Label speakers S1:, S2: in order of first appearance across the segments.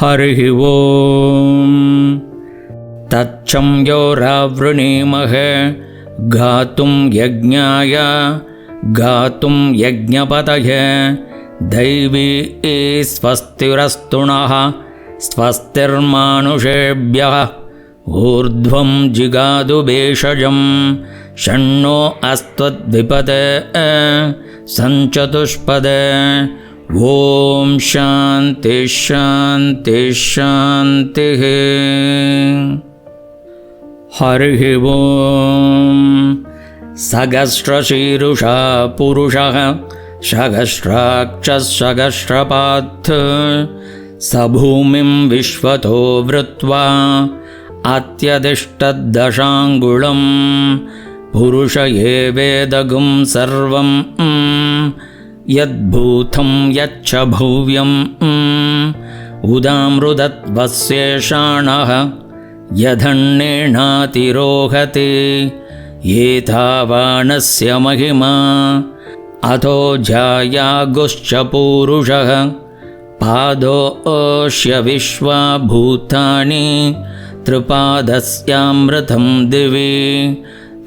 S1: हरिः ओम् तच्छं यो रावृणीमः गातुं यज्ञाय गातुं यज्ञपतये दैवी स्वस्तिरस्तु नः स्वस्तिर्मानुषेभ्यः ऊर्ध्वं जिगादु भेषजं षण्णो अस्त्वद्विपदे सञ्चतुष्पदे ॐ शान्ति शान्ति शान्तिः। हरिः ॐ सहस्रशीरुषा पुरुषः सहस्राक्षः सहस्रपात् स भूमिं विश्वतो वृत्वा अत्यतिष्ठद्दशाङ्गुलं पुरुष एवेदगुं सर्वं यद्भूतं यच्च भव्यं उदामृतत्वस्येषाणः यदन्नेणातिरोहति एतावानस्य महिमा अतो जायागुश्च पूरुषः पादोऽस्य विश्वा भूतानि त्रिपादस्यामृतं दिवि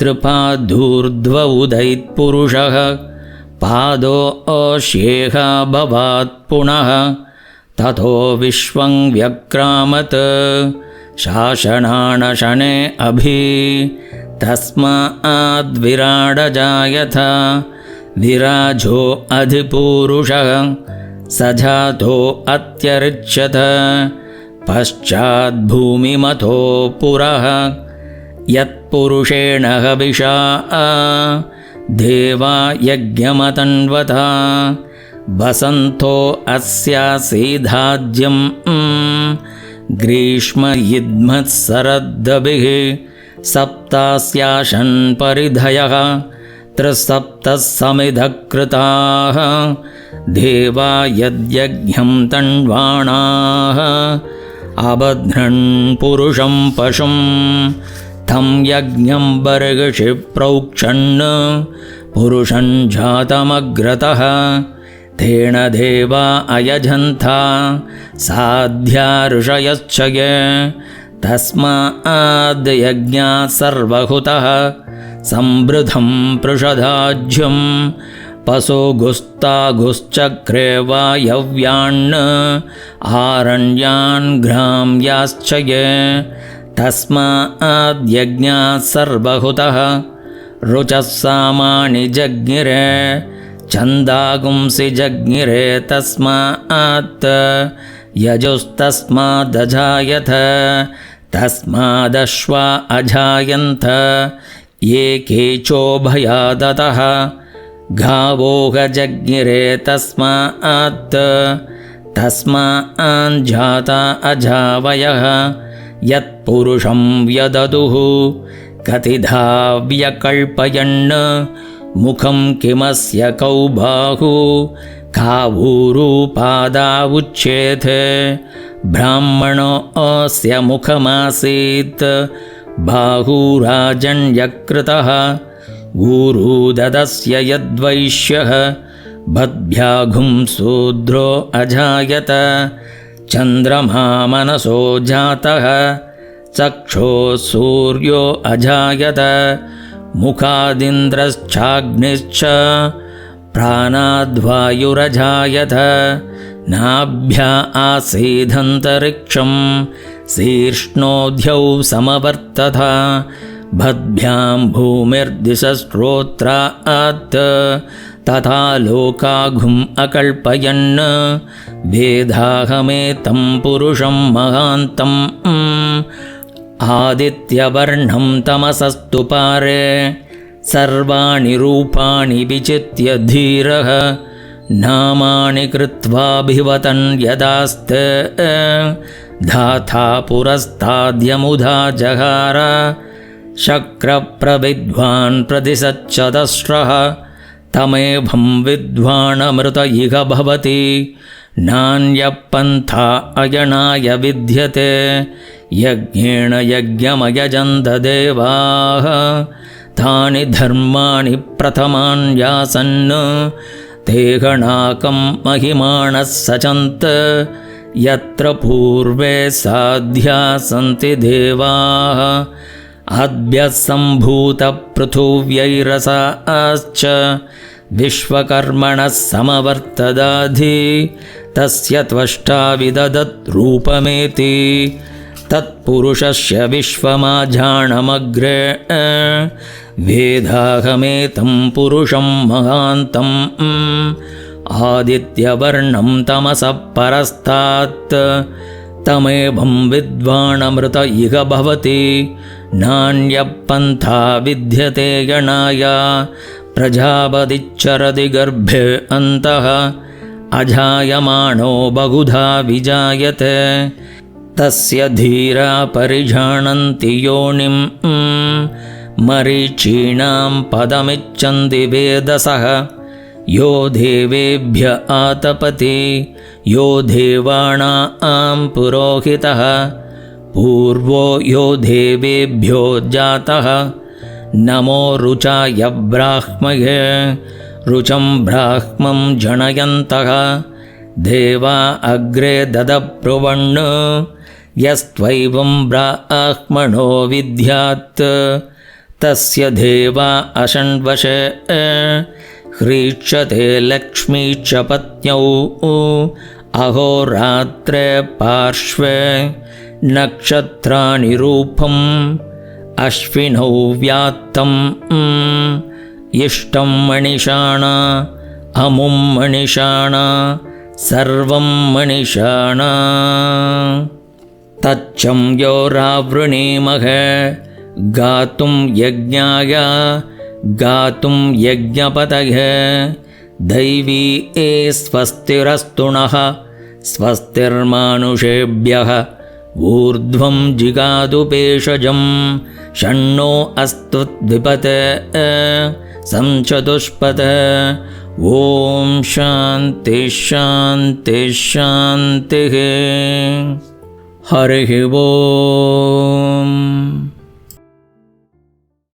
S1: त्रिपादूर्ध्व उदैत्पुरुषः पादोऽस्येह भवात् पुनः ततो विश्वं व्यक्रामत् शासनानशने अभि तस्माद्विराडजायत विराजो अधिपूरुषः स जातो अत्यरिच्यत पश्चाद्भूमिमतो पुरः यत्पुरुषेण हविषा देवा यज्ञमतन्वता वसन्तो अस्यासीधाज्यं ग्रीष्मयुग्मत्सरद्भिः सप्तास्याशन् परिधयः त्रिसप्तः समिधकृताः देवा यद्यज्ञं तन्वाणाः अबध्नन् पुरुषं पशुं तं यज्ञं बर्हिषि प्रोक्षन् पुरुषं जातमग्रतः तेन देवा अयजन्ता साध्या ऋषयश्च ये तस्माद्यज्ञात् सर्वहुतः संवृद्धं पृषदाज्यं पशुगुस्तागुश्चक्रे वायव्यान् आरण्यान् ग्राम्याश्च ये तस्माद्यज्ञात् सर्वहुतः रुचः सामानि जज्ञिरे छन्दागुंसि जज्ञिरे तस्मात् यजुस्तस्मादजायत तस्मादश्वा अजायन्त ये केचोभयादतः गावोह जज्ञिरे तस्मात् तस्माज्जाता अजावयः यत्पुरुषं व्यददुः कतिधा व्यकल्पयन् मुखं किमस्य कौ बाहु कावूरुपादा उच्येते ब्राह्मणोऽस्य मुखमासीत् बाहुराजन्यकृतः ऊरुददस्य यद्वैश्यः बद्भ्याघुं शूद्रो अजायत चन्द्रमा मनसो जातः चक्षुः सूर्यो अजायत मुखादिन्द्रश्चाग्निश्च प्राणाद्वायुरजायत नाभ्या आसीदन्तरिक्षं शीर्ष्णोऽध्यौ समवर्तत बद्भ्यां भूमिर्दिशस्रोत्रात् तथा लोकाघुम् अकल्पयन् वेदाहमेतं पुरुषं महान्तम् आदित्यवर्णं तमसस्तु पारे सर्वाणि रूपाणि विचित्य धीरः नामानि कृत्वाभिवदन् यदास्ते धाता पुरस्ताद्यमुधा जहार शक्रप्रविद्वान् प्रतिशच्चदस्रः तमेवं विद्वानमृत इह भवति नान्यपन्था अयनाय विद्यते यज्ञेन यज्ञमयजन्त देवाः तानि धर्माणि प्रथमान्यासन् ते गणाकं महिमानः सचन्त यत्र पूर्वे साध्या सन्ति देवाः आद्यः सम्भूतपृथिव्यैरसाश्च विश्वकर्मणः समवर्तदाधि तस्य त्वष्टा विदधत् रूपमेति तत्पुरुषस्य विश्वमाझाणमग्रे वेदाहमेतं पुरुषं महान्तम् आदित्यवर्णं तमसः परस्तात् तमेवं विद्वानमृत इह भवति नान्यपन्था विद्यते गणाय प्रजापतिश्चरति गर्भे अन्तः अजायमानो बहुधा विजायते तस्य धीरा परिजानन्ति योनिं मरीचीणां पदमिच्छन्ति वेदसः यो देवेभ्य आतपति यो देवानां पुरोहितः पूर्वो यो देवेभ्यो जातः नमो रुचाय ब्राह्मये रुचं ब्राह्मं जनयन्तः देवा अग्रे ददब्रुवन् यस्त्वैवं ब्राह्मणो विद्यात् तस्य देवा अशन्वशे ह्रीक्षते लक्ष्मी च पत्न्यौ अहोरात्रे पार्श्वे नक्षत्राणि रूपम् अश्विनौ व्यात्तम् इष्टं मणिषाणा अमुं मणिषाणा सर्वं मणिषाणा तच्चं यो रावृणीमः गातुं यज्ञाय गातुं यज्ञपतये दैवी स्वस्तिरस्तु नः स्वस्तिर्मानुषेभ्यः ऊर्ध्वं जिगातु पेषजं षण्णो अस्तु द्विपते संचतुष्पते ॐ शान्ति शान्ति शान्तिः हरिः ओम्।